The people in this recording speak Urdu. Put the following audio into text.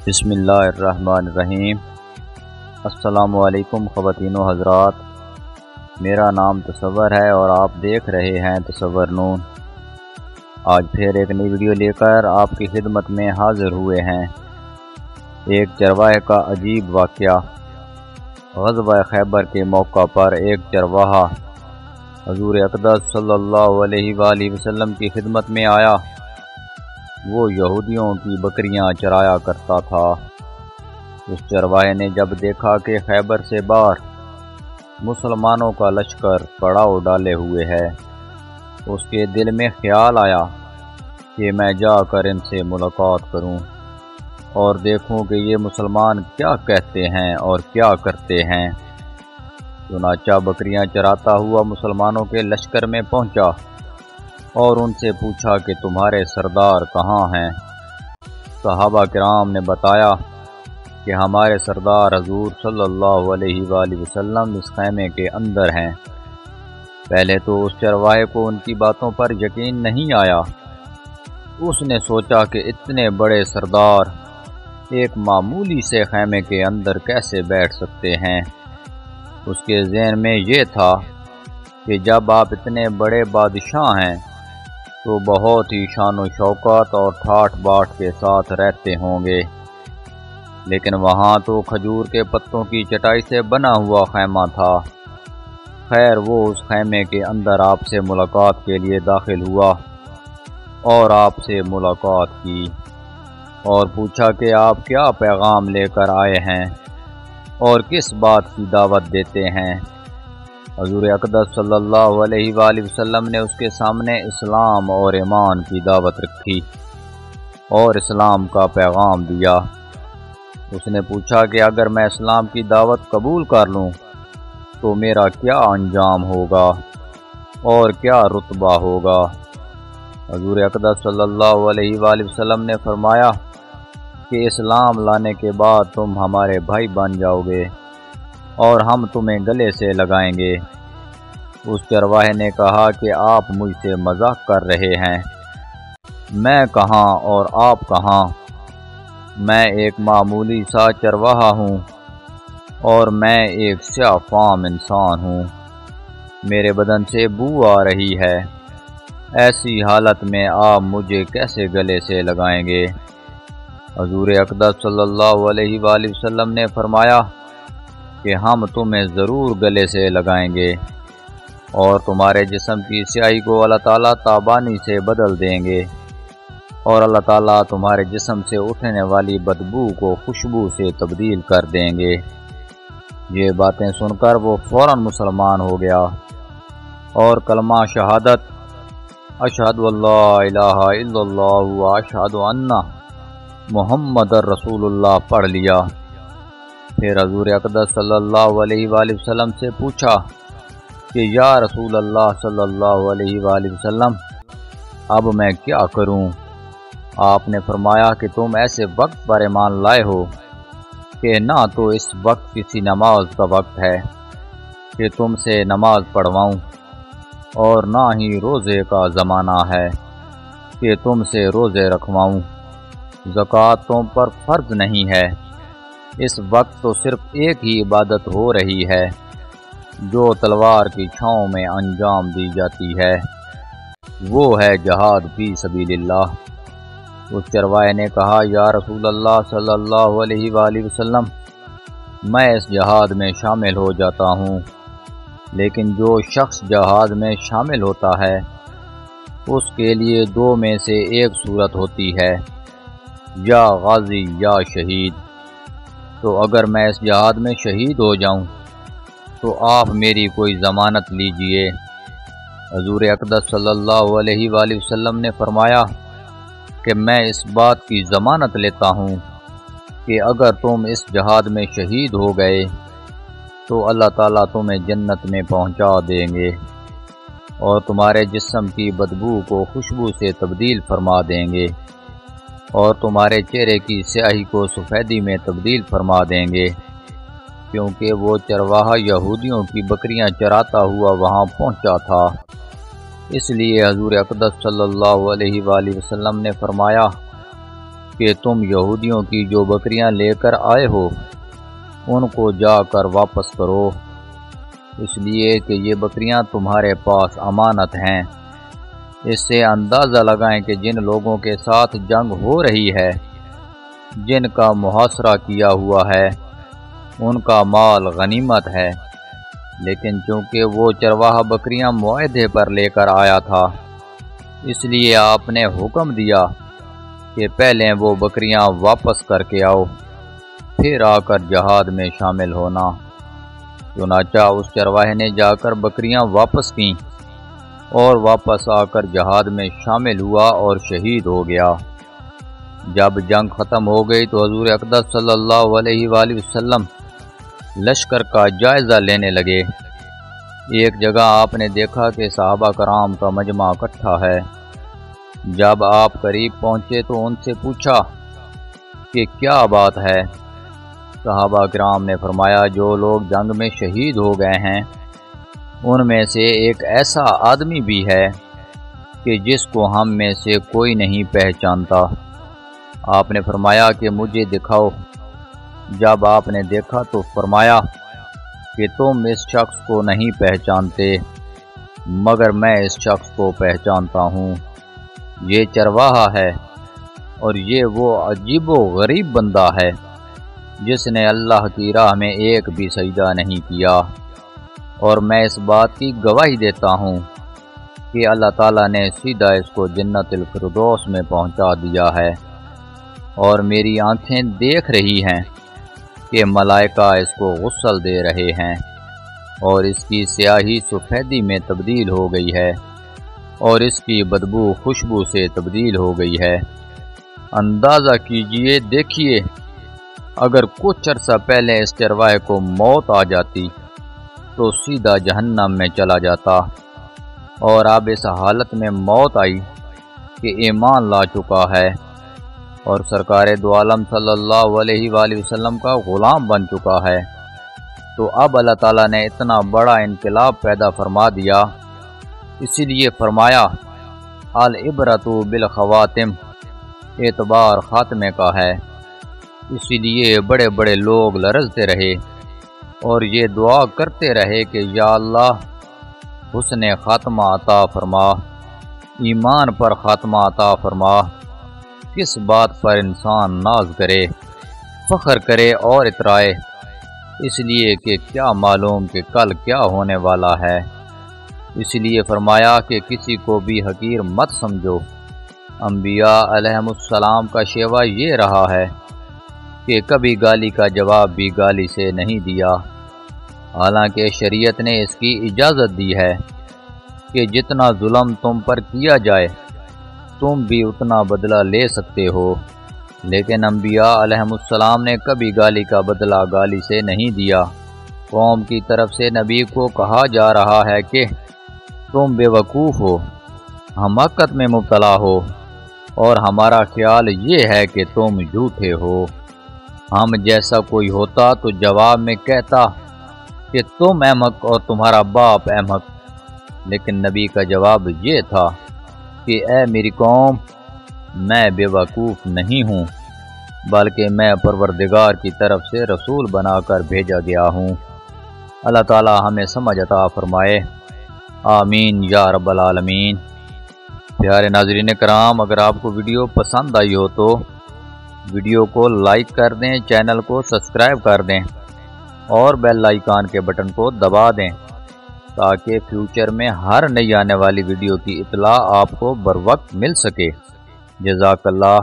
بسم اللہ الرحمن الرحیم۔ السلام علیکم خواتین و حضرات، میرا نام تصور ہے اور آپ دیکھ رہے ہیں تصور نون۔ آج پھر ایک نئی ویڈیو لے کر آپ کی خدمت میں حاضر ہوئے ہیں۔ ایک چرواہے کا عجیب واقعہ۔ غزوہ خیبر کے موقع پر ایک چرواہا حضور اقدس صلی اللہ علیہ وآلہ وسلم کی خدمت میں آیا۔ وہ یہودیوں کی بکریاں چرایا کرتا تھا۔ اس چرواہے نے جب دیکھا کہ خیبر سے باہر مسلمانوں کا لشکر پڑاؤ ڈالے ہوئے ہے، اس کے دل میں خیال آیا کہ میں جا کر ان سے ملاقات کروں اور دیکھوں کہ یہ مسلمان کیا کہتے ہیں اور کیا کرتے ہیں۔ چنانچہ بکریاں چراتا ہوا مسلمانوں کے لشکر میں پہنچا اور ان سے پوچھا کہ تمہارے سردار کہاں ہیں؟ صحابہ کرام نے بتایا کہ ہمارے سردار حضور صلی اللہ علیہ وآلہ وسلم اس خیمے کے اندر ہیں۔ پہلے تو اس چرواہے کو ان کی باتوں پر یقین نہیں آیا۔ اس نے سوچا کہ اتنے بڑے سردار ایک معمولی سے خیمے کے اندر کیسے بیٹھ سکتے ہیں۔ اس کے ذہن میں یہ تھا کہ جب آپ اتنے بڑے بادشاہ ہیں تو بہت ہی شان و شوکت اور ٹھاٹھ باٹھ کے ساتھ رہتے ہوں گے، لیکن وہاں تو کھجور کے پتوں کی چٹائی سے بنا ہوا خیمہ تھا۔ خیر، وہ اس خیمے کے اندر آپ سے ملاقات کے لیے داخل ہوا اور آپ سے ملاقات کی اور پوچھا کہ آپ کیا پیغام لے کر آئے ہیں اور کس بات کی دعوت دیتے ہیں۔ حضور اقدس صلی اللہ علیہ وآلہ وسلم نے اس کے سامنے اسلام اور ایمان کی دعوت رکھی اور اسلام کا پیغام دیا۔ اس نے پوچھا کہ اگر میں اسلام کی دعوت قبول کر لوں تو میرا کیا انجام ہوگا اور کیا رتبہ ہوگا؟ حضور اقدس صلی اللہ علیہ وآلہ وسلم نے فرمایا کہ اسلام لانے کے بعد تم ہمارے بھائی بن جاؤ گے اور ہم تمہیں گلے سے لگائیں گے۔ اس چرواہے نے کہا کہ آپ مجھ سے مذاق کر رہے ہیں، میں کہاں اور آپ کہاں؟ میں ایک معمولی سا چرواہا ہوں اور میں ایک سیاہ فام انسان ہوں۔ میرے بدن سے بو آ رہی ہے، ایسی حالت میں آپ مجھے کیسے گلے سے لگائیں گے؟ حضور اقدس صلی اللہ علیہ وآلہ وسلم نے فرمایا کہ ہم تمہیں ضرور گلے سے لگائیں گے اور تمہارے جسم کی سیاہی کو اللہ تعالیٰ تابانی سے بدل دیں گے اور اللہ تعالیٰ تمہارے جسم سے اٹھنے والی بدبو کو خوشبو سے تبدیل کر دیں گے۔ یہ باتیں سن کر وہ فوراً مسلمان ہو گیا اور کلمہ شہادت اشہد اللہ الہ الا اللہ و اشہد ان محمد رسول اللہ پڑھ لیا۔ پھر حضور اقدس صلی اللہ علیہ وآلہ وسلم سے پوچھا کہ یا رسول اللہ صلی اللہ علیہ وآلہ وسلم، اب میں کیا کروں؟ آپ نے فرمایا کہ تم ایسے وقت پر ایمان لائے ہو کہ نہ تو اس وقت کسی نماز کا وقت ہے کہ تم سے نماز پڑھواؤں اور نہ ہی روزے کا زمانہ ہے کہ تم سے روزے رکھواؤں۔ زکوٰۃ تم پر فرض نہیں ہے۔ اس وقت تو صرف ایک ہی عبادت ہو رہی ہے جو تلوار کی چھاؤں میں انجام دی جاتی ہے، وہ ہے جہاد فی سبیل اللہ۔ اس چرواہے نے کہا یا رسول اللہ صلی اللہ علیہ وآلہ وسلم، میں اس جہاد میں شامل ہو جاتا ہوں، لیکن جو شخص جہاد میں شامل ہوتا ہے اس کے لیے دو میں سے ایک صورت ہوتی ہے، یا غازی یا شہید۔ تو اگر میں اس جہاد میں شہید ہو جاؤں تو آپ میری کوئی ضمانت لیجئے۔ حضور اقدس صلی اللہ علیہ وآلہ وسلم نے فرمایا کہ میں اس بات کی ضمانت لیتا ہوں کہ اگر تم اس جہاد میں شہید ہو گئے تو اللہ تعالیٰ تمہیں جنت میں پہنچا دیں گے اور تمہارے جسم کی بدبو کو خوشبو سے تبدیل فرما دیں گے اور تمہارے چہرے کی سیاہی کو سفیدی میں تبدیل فرما دیں گے، کیونکہ وہ چرواہا یہودیوں کی بکریاں چراتا ہوا وہاں پہنچا تھا۔ اس لیے حضور اقدس صلی اللہ علیہ وآلہ وسلم نے فرمایا کہ تم یہودیوں کی جو بکریاں لے کر آئے ہو ان کو جا کر واپس کرو، اس لیے کہ یہ بکریاں تمہارے پاس امانت ہیں۔ اس سے اندازہ لگائیں کہ جن لوگوں کے ساتھ جنگ ہو رہی ہے، جن کا محاصرہ کیا ہوا ہے، ان کا مال غنیمت ہے، لیکن چونکہ وہ چرواہا بکریاں معاہدے پر لے کر آیا تھا، اس لیے آپ نے حکم دیا کہ پہلے وہ بکریاں واپس کر کے آؤ، پھر آ کر جہاد میں شامل ہونا۔ چنانچہ اس چرواہے نے جا کر بکریاں واپس کیں اور واپس آ کر جہاد میں شامل ہوا اور شہید ہو گیا۔ جب جنگ ختم ہو گئی تو حضور اقدس صلی اللہ علیہ وآلہ وسلم لشکر کا جائزہ لینے لگے۔ ایک جگہ آپ نے دیکھا کہ صحابہ کرام کا مجمع اکٹھا ہے۔ جب آپ قریب پہنچے تو ان سے پوچھا کہ کیا بات ہے؟ صحابہ کرام نے فرمایا، جو لوگ جنگ میں شہید ہو گئے ہیں ان میں سے ایک ایسا آدمی بھی ہے کہ جس کو ہم میں سے کوئی نہیں پہچانتا۔ آپ نے فرمایا کہ مجھے دکھاؤ۔ جب آپ نے دیکھا تو فرمایا کہ تم اس شخص کو نہیں پہچانتے، مگر میں اس شخص کو پہچانتا ہوں۔ یہ چرواہا ہے اور یہ وہ عجیب و غریب بندہ ہے جس نے اللہ کی راہ میں ایک بھی سجدہ نہیں کیا، اور میں اس بات کی گواہی دیتا ہوں کہ اللہ تعالیٰ نے سیدھا اس کو جنت الفردوس میں پہنچا دیا ہے، اور میری آنکھیں دیکھ رہی ہیں کہ ملائکہ اس کو غسل دے رہے ہیں، اور اس کی سیاہی سفیدی میں تبدیل ہو گئی ہے اور اس کی بدبو خوشبو سے تبدیل ہو گئی ہے۔ اندازہ کیجئے، دیکھیے، اگر کچھ عرصہ پہلے اس چرواہے کو موت آ جاتی تو سیدھا جہنم میں چلا جاتا، اور اب اس حالت میں موت آئی کہ ایمان لا چکا ہے اور سرکار دو عالم صلی اللہ علیہ وآلہ وسلم کا غلام بن چکا ہے، تو اب اللہ تعالیٰ نے اتنا بڑا انقلاب پیدا فرما دیا۔ اسی لیے فرمایا العبرۃ بالخواتم، اعتبار خاتمے کا ہے۔ اسی لیے بڑے بڑے لوگ لرزتے رہے اور یہ دعا کرتے رہے کہ یا اللہ حسن خاتمہ عطا فرما، ایمان پر خاتمہ عطا فرما۔ کس بات پر انسان ناز کرے، فخر کرے اور اترائے، اس لیے کہ کیا معلوم کہ کل کیا ہونے والا ہے۔ اس لیے فرمایا کہ کسی کو بھی حقیر مت سمجھو۔ انبیاء علیہم السلام کا شیوہ یہ رہا ہے کہ کبھی گالی کا جواب بھی گالی سے نہیں دیا، حالانکہ شریعت نے اس کی اجازت دی ہے کہ جتنا ظلم تم پر کیا جائے تم بھی اتنا بدلہ لے سکتے ہو، لیکن انبیاء علیہم السلام نے کبھی گالی کا بدلہ گالی سے نہیں دیا۔ قوم کی طرف سے نبی کو کہا جا رہا ہے کہ تم بے وقوف ہو، حماقت میں مبتلا ہو، اور ہمارا خیال یہ ہے کہ تم جھوٹے ہو۔ ہم جیسا کوئی ہوتا تو جواب میں کہتا کہ تم احمق اور تمہارا باپ احمق، لیکن نبی کا جواب یہ تھا کہ اے میری قوم، میں بے وقوف نہیں ہوں، بلکہ میں پروردگار کی طرف سے رسول بنا کر بھیجا گیا ہوں۔ اللہ تعالی ہمیں سمجھ عطا فرمائے، آمین یا رب العالمین۔ پیارے ناظرین کرام، اگر آپ کو ویڈیو پسند آئی ہو تو ویڈیو کو لائک کر دیں، چینل کو سبسکرائب کر دیں اور بیل آئیکن کے بٹن کو دبا دیں تاکہ فیوچر میں ہر نئی آنے والی ویڈیو کی اطلاع آپ کو بر وقت مل سکے۔ جزاک اللہ۔